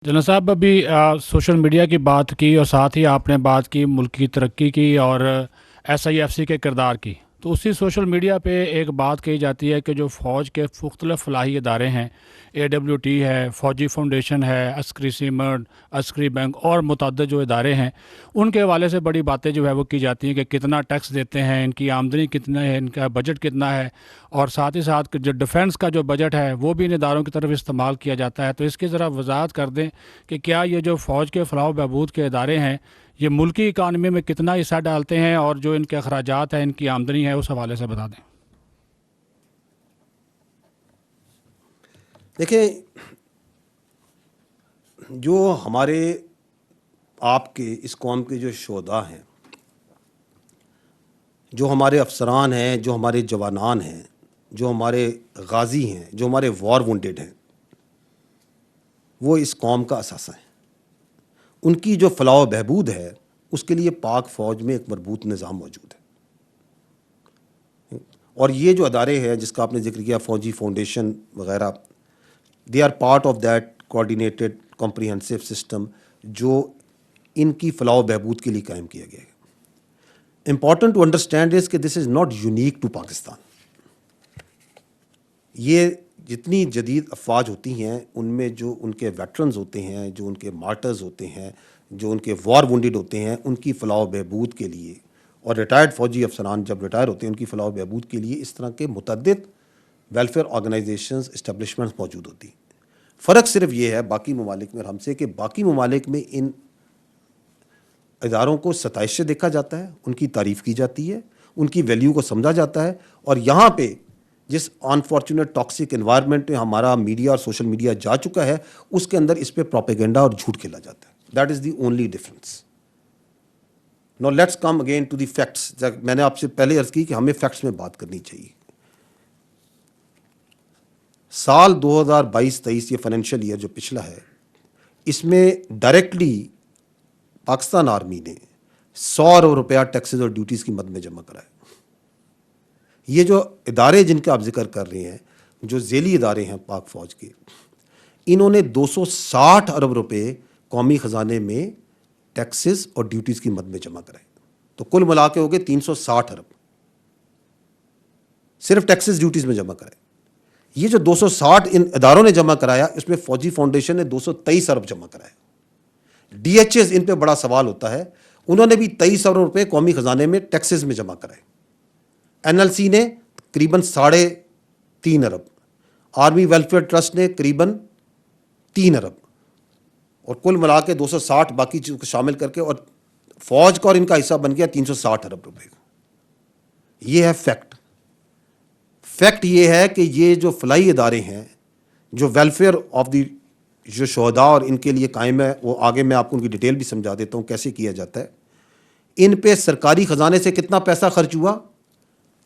General साहब अभी social media की बात की और साथ ही आपने बात की मुल्क की तरक्की की और एसआईएफसी के किरदार की। तो उसी सोशल मीडिया पे एक बात कही जाती है कि जो फ़ौज के मुख्तलिफ़ फलाही इदारे हैं, एडब्ल्यूटी है, फ़ौजी फाउंडेशन है, अस्करी सीमर्ट, अस्करी बैंक और मुतअद्दिद जो इदारे हैं, उनके हवाले से बड़ी बातें जो है वो की जाती हैं कि कितना टैक्स देते हैं, इनकी आमदनी कितना है, इनका बजट कितना है, और साथ ही साथ जो डिफेंस का जो बजट है वो भी इन इदारों की तरफ इस्तेमाल किया जाता है। तो इसकी ज़रा वजाहत कर दें कि क्या ये जो फ़ौज के फलाह बहबूद के इदारे हैं, ये मुल्की इकानमी में कितना हिस्सा डालते हैं, और जो इनके अखराजात हैं, इनकी आमदनी है, उस हवाले से बता दें। देखिए, जो हमारे आपके इस कौम के जो शोधा हैं, जो हमारे अफसरान हैं, जो हमारे जवानान हैं, जो हमारे गाजी हैं, जो हमारे वॉर वुंडेड हैं, वो इस कौम का असासा है। उनकी जो फलाह बहबूद है, उसके लिए पाक फ़ौज में एक मरबूत निज़ाम मौजूद है। और ये जो अदारे हैं जिसका आपने जिक्र किया, फ़ौजी फाउंडेशन वगैरह, they are part of that coordinated comprehensive system जो इनकी फलाह बहबूद के लिए कायम किया गया है। इम्पॉर्टेंट टू अंडरस्टैंड इज़ कि this is not unique to Pakistan. ये जितनी जदीद अफवाज होती हैं उनमें जो उनके वेटरन्स होते हैं, जो उनके मार्टर्स होते हैं, जो उनके वॉर वुंडेड होते हैं, उनकी फलाह बहबूद के लिए, और रिटायर्ड फ़ौजी अफसरान जब रिटायर होते हैं उनकी फलाह बहबूद के लिए इस तरह के मुतअद्दिद वेलफेयर ऑर्गेनाइजेशंस, इस्टेब्लिशमेंट्स मौजूद होती। फ़र्क सिर्फ ये है बाकी ममालिक में हमसे कि बाकी ममालिक में इन इदारों को सताइश से देखा जाता है, उनकी तारीफ़ की जाती है, उनकी वैल्यू को समझा जाता है, और यहाँ पे जिस अनफॉर्चुनेट टॉक्सिक एनवायरनमेंट में हमारा मीडिया और सोशल मीडिया जा चुका है, उसके अंदर इस पे प्रोपेगेंडा और झूठ खेला जाता है। That is the only difference. Now let's come again to the facts. मैंने आपसे पहले अर्ज़ की कि हमें फैक्ट्स में बात करनी चाहिए। साल 2022-23 ये फाइनेंशियल ईयर जो पिछला है, इसमें डायरेक्टली पाकिस्तान आर्मी ने 100 अरब रुपया टैक्सेस और ड्यूटीज़ की मद में जमा कराए। ये जो इदारे जिनका आप जिक्र कर रहे हैं, जो ज़ेली इदारे हैं पाक फ़ौज के, इन्होंने 260 अरब रुपए कौमी ख़जाने में टैक्सेस और ड्यूटीज़ की मद में जमा कराए। तो कुल मिला के हो गए 360 अरब सिर्फ टैक्सेस ड्यूटीज़ में जमा कराए। ये जो 260 इन इदारों ने जमा कराया, इसमें फ़ौजी फाउंडेशन ने 223 अरब जमा कराया। DHS, इन पे बड़ा सवाल होता है, उन्होंने भी 23 अरब रुपये कौमी ख़जाने में टैक्सेस में जमा कराए। NLC ने करीबन 3.5 अरब, आर्मी वेलफेयर ट्रस्ट ने करीबन 3 अरब, और कुल मिला के 260 बाकी चीज़ को शामिल करके, और फ़ौज का और इनका हिस्सा बन गया 360 अरब रुपये का। ये है फैक्ट। फैक्ट ये है कि ये जो फलाई इदारे हैं, जो वेलफेयर ऑफ द जो शहदा और इनके लिए कायम है, वो आगे मैं आपको उनकी डिटेल भी समझा देता हूँ कैसे किया जाता है। इन पे सरकारी ख़जाने से कितना पैसा खर्च हुआ?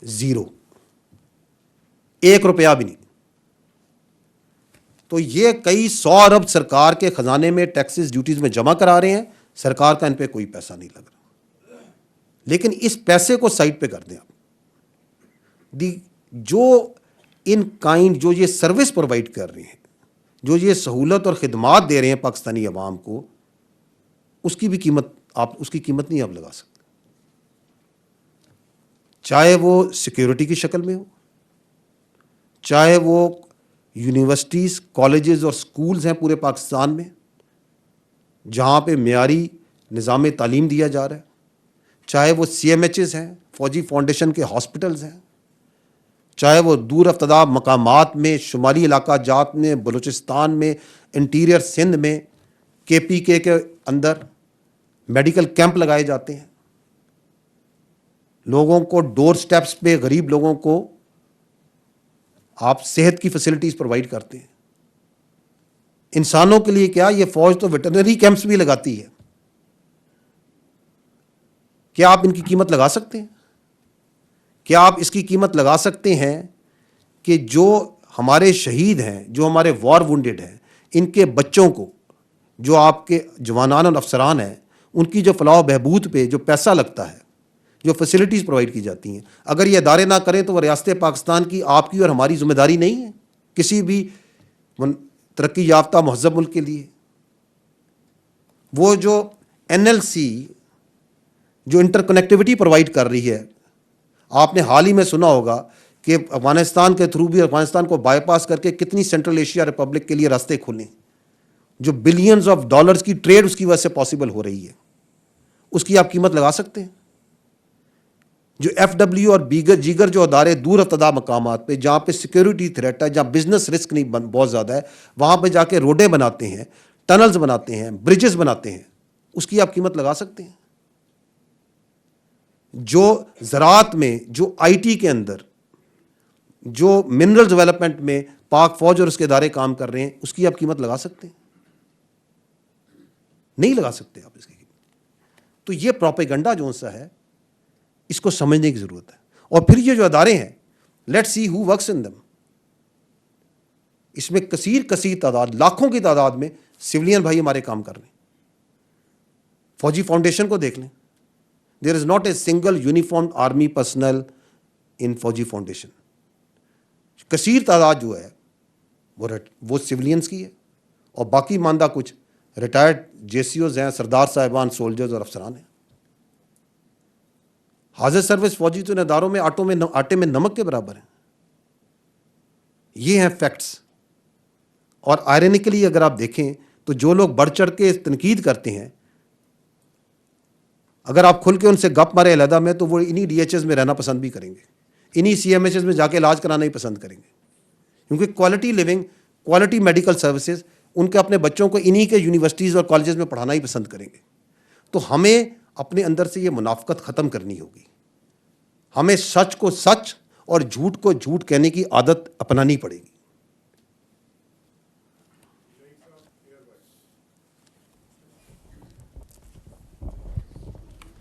0, 1 रुपया भी नहीं। तो ये कई 100 अरब सरकार के ख़जाने में टैक्सेस ड्यूटीज़ में जमा करा रहे हैं, सरकार का इन पे कोई पैसा नहीं लग रहा। लेकिन इस पैसे को साइड पे कर दें आप, जो इन काइंड जो ये सर्विस प्रोवाइड कर रहे हैं, जो ये सहूलत और ख़िदमात दे रहे हैं पाकिस्तानी अवाम को, उसकी भी कीमत उसकी कीमत नहीं आप लगा सकते। चाहे वो सिक्योरिटी की शक्ल में हो, चाहे वो यूनिवर्सिटीज़, कॉलेजेस और स्कूल्स हैं पूरे पाकिस्तान में जहाँ पे मेयारी निज़ाम तालीम दिया जा रहा है, चाहे वो CMHs हैं, फ़ौजी फाउंडेशन के हॉस्पिटल्स हैं, चाहे वो दूर अफ्तदा मकामात में, शुमाली इलाका जात में, बलूचिस्तान में, इंटीरियर सिंध में, KPK के अंदर मेडिकल कैंप लगाए जाते हैं। लोगों को डोर स्टेप्स पे, गरीब लोगों को आप सेहत की फैसिलिटीज़ प्रोवाइड करते हैं। इंसानों के लिए क्या, ये फ़ौज तो वेटरनरी कैंप्स भी लगाती है। क्या आप इनकी कीमत लगा सकते हैं? क्या आप इसकी कीमत लगा सकते हैं कि जो हमारे शहीद हैं, जो हमारे वॉर वुंडेड हैं, इनके बच्चों को, जो आपके जवानान और अफसरान हैं, उनकी जो फलाह बहबूद पे जो पैसा लगता है, जो फैसिलिटीज़ प्रोवाइड की जाती हैं, अगर ये अदारे ना करें तो वह रियासत पाकिस्तान की, आपकी और हमारी ज़िम्मेदारी नहीं है किसी भी तरक्की याफ्ता महज़ब मुल्क के लिए। وہ جو NLC جو انٹر کنیکٹیوٹی پرووائڈ کر رہی ہے، آپ نے حال ہی میں سنا ہوگا کہ افغانستان کے تھرو بھی افغانستان کو بائی پاس کر کے کتنی سینٹرل ایشیا ریپبلک کے لیے راستے کھولیں، جو بلینز آف ڈالرز کی ٹریڈ اس کی وجہ سے پاسبل ہو رہی ہے. اس کی آپ قیمت لگا سکتے ہیں؟ جو FW اور دیگر جو ادارے دور افتادہ مقامات پہ جہاں پہ سیکیورٹی تھریٹ ہے، جہاں بزنس رسک نہیں بہت زیادہ ہے، وہاں پہ جا کے روڈیں بناتے ہیں، ٹنلز بناتے ہیں، برجز بناتے ہیں، اس کی آپ قیمت لگا سکتے ہیں؟ جو زراعت میں، جو IT کے اندر، جو منرل ڈیولپمنٹ میں پاک فوج اور اس کے ادارے کام کر رہے ہیں، اس کی آپ قیمت لگا سکتے ہیں؟ نہیں لگا سکتے آپ اس کی قیمت. تو یہ پروپیگنڈا جو سا ہے، اس کو سمجھنے کی ضرورت ہے. اور پھر یہ جو ادارے ہیں، let see who works in دم. اس میں کثیر تعداد، لاکھوں کی تعداد میں سولین بھائی ہمارے کام کر رہے ہیں. فوجی فاؤنڈیشن کو دیکھ لیں، there is not a single uniform army personnel in Fauji Foundation. کثیر تعداد جو ہے وہ سولینز کی ہے، اور باقی ماندہ کچھ ریٹائرڈ JCOs ہیں، سردار صاحبان، سولجرز اور افسران ہیں. حاضر سروس فوجی تو ان اداروں میں آٹے میں نمک کے برابر ہیں. یہ ہیں فیکٹس. اور آئرنیکلی اگر آپ دیکھیں تو جو لوگ بڑھ چڑھ کے تنقید کرتے ہیں، اگر آپ کھل کے ان سے گپ مارے علیحدہ میں، تو وہ انہی DHS میں رہنا پسند بھی کریں گے، انہی CMHS میں جا کے علاج کرانا ہی پسند کریں گے. کیونکہ quality living, quality medical services ان کے اپنے بچوں کو انہی کے یونیورسٹیز اور کالجز میں پڑھانا ہی پسند کریں گے. تو ہمیں اپنے اندر سے یہ منافقت ختم کرنی ہوگی. ہمیں سچ کو سچ اور جھوٹ کو جھوٹ کہنے کی عادت اپنانی پڑے گی.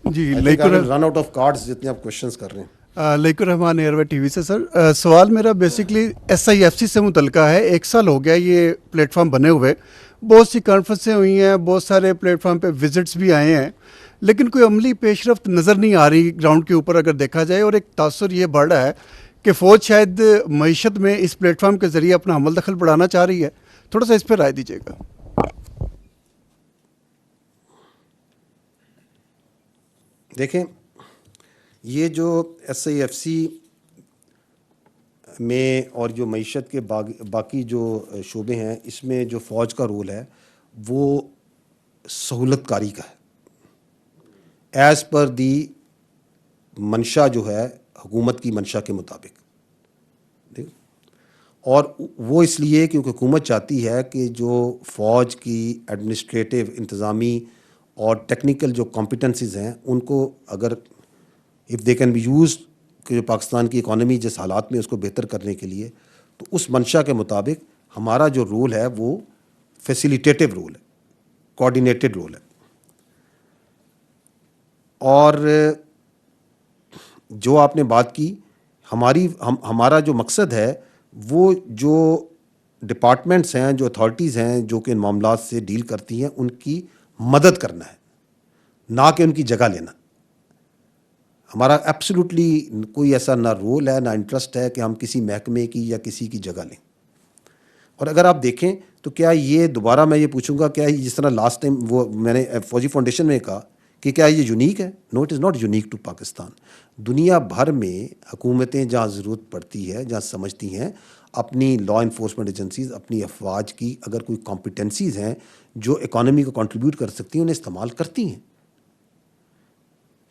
جی، رن آؤٹ آف کارڈز جتنے آپ کوشچنس کر رہے ہیں. لیک الرحمان ایئر وے TV سے. سر سوال میرا بیسکلی SIFC سے متعلقہ ہے. 1 سال ہو گیا یہ پلیٹ فارم بنے ہوئے، بہت سی کانفرنسیں ہوئی ہیں، بہت سارے پلیٹ فارم پہ وزٹس بھی آئے ہیں، لیکن کوئی عملی پیش رفت نظر نہیں آ رہی گراؤنڈ کے اوپر اگر دیکھا جائے. اور ایک تاثر یہ بڑھ رہا ہے کہ فوج شاید معیشت میں اس پلیٹ فارم کے ذریعے اپنا عمل دخل بڑھانا چاہ رہی ہے. تھوڑا سا اس پہ رائے دیجیے گا. دیکھیں، یہ جو SIFC میں اور جو معیشت کے باقی جو شعبے ہیں، اس میں جو فوج کا رول ہے وہ سہولت کاری کا ہے، ایز پر دی منشا جو ہے حکومت کی منشا کے مطابق. اور وہ اس لیے کیونکہ حکومت چاہتی ہے کہ جو فوج کی ایڈمنسٹریٹو، انتظامی اور ٹیکنیکل جو کمپیٹنسیز ہیں، ان کو اگر if they can be used کہ جو پاکستان کی اکانومی جس حالات میں اس کو بہتر کرنے کے لیے، تو اس منشا کے مطابق ہمارا جو رول ہے وہ فیسیلیٹیٹو رول ہے، کوآرڈینیٹڈ رول ہے. اور جو آپ نے بات کی، ہمارا جو مقصد ہے وہ جو ڈپارٹمنٹس ہیں، جو اتھارٹیز ہیں جو کہ ان معاملات سے ڈیل کرتی ہیں، ان کی مدد کرنا ہے، نہ کہ ان کی جگہ لینا. ہمارا ایبسولوٹلی کوئی ایسا نہ رول ہے، نہ انٹرسٹ ہے کہ ہم کسی محکمے کی یا کسی کی جگہ لیں. اور اگر آپ دیکھیں تو کیا یہ دوبارہ میں یہ پوچھوں گا، کیا جس طرح لاسٹ ٹائم وہ میں نے فوجی فاؤنڈیشن میں کہا کہ کیا یہ یونیک ہے؟ No, it is not unique to Pakistan. دنیا بھر میں حکومتیں جہاں ضرورت پڑتی ہے، جہاں سمجھتی ہیں، اپنی لا انفورسمنٹ ایجنسیز، اپنی افواج کی اگر کوئی کمپیٹنسیز ہیں جو اکانومی کو کنٹریبیوٹ کر سکتی ہیں، انہیں استعمال کرتی ہیں.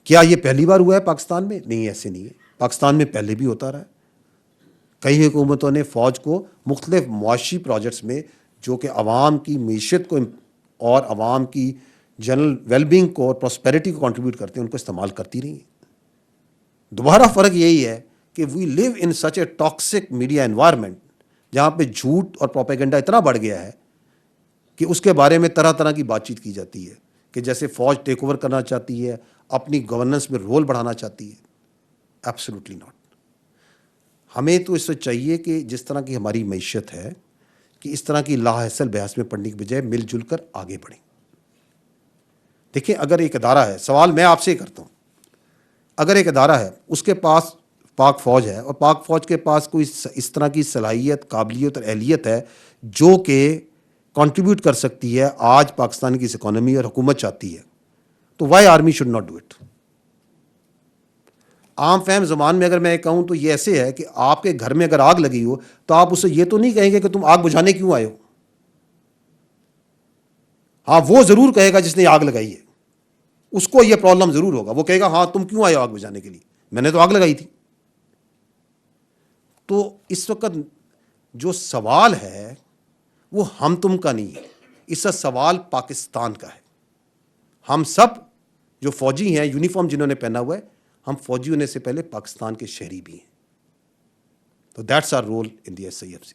کیا یہ پہلی بار ہوا ہے پاکستان میں؟ نہیں، ایسے نہیں ہے. پاکستان میں پہلے بھی ہوتا رہا ہے. کئی حکومتوں نے فوج کو مختلف معاشی پروجیکٹس میں جو کہ عوام کی معیشت کو اور عوام کی جنرل ویل بینگ کو اور پراسپیرٹی کو کنٹریبیوٹ کرتے ہیں، ان کو استعمال کرتی رہی ہیں. دوبارہ فرق یہی ہے کہ وی لیو ان سچ اے ٹاکسک میڈیا انوائرمنٹ جہاں پہ جھوٹ اور پروپیگنڈا اتنا بڑھ گیا ہے کہ اس کے بارے میں طرح طرح کی بات چیت کی جاتی ہے کہ جیسے فوج ٹیک اوور کرنا چاہتی ہے، اپنی گورننس میں رول بڑھانا چاہتی ہے. Absolutely not. ہمیں تو اس سے چاہیے کہ جس طرح کی ہماری معیشت ہے کہ اس طرح کی لاحاصل بحث میں پڑنے کی بجائے مل جل کر آگے بڑھیں. دیکھیں، اگر ایک ادارہ ہے، سوال میں آپ سے کرتا ہوں، اگر ایک ادارہ ہے، اس کے پاس پاک فوج ہے اور پاک فوج کے پاس کوئی اس طرح کی صلاحیت، قابلیت اور اہلیت ہے جو کہ कंट्रीब्यूट कर सकती है आज पाकिस्तान की इस इकोनॉमी और हुकूमत चाहती है, तो why army should not do it. आम फहम ज़बान में अगर मैं कहूँ तो ये ऐसे है कि आपके घर में अगर आग लगी हो तो आप उससे ये तो नहीं कहेंगे कि तुम आग बुझाने क्यों आए हो. हाँ, वो ज़रूर कहेगा जिसने आग लगाई है, उसको ये प्रॉब्लम ज़रूर होगा. वो कहेगा हाँ तुम क्यों आए हो आग बुझाने के लिए, मैंने तो आग लगाई थी. तो इस वक्त जो सवाल है वो हम तुम का नहीं है, इसका सवाल पाकिस्तान का है. हम सब जो फौजी हैं, यूनिफॉर्म जिन्होंने पहना हुआ है, हम फौजी होने से पहले पाकिस्तान के शहरी भी हैं. तो that's our role in the SIFC.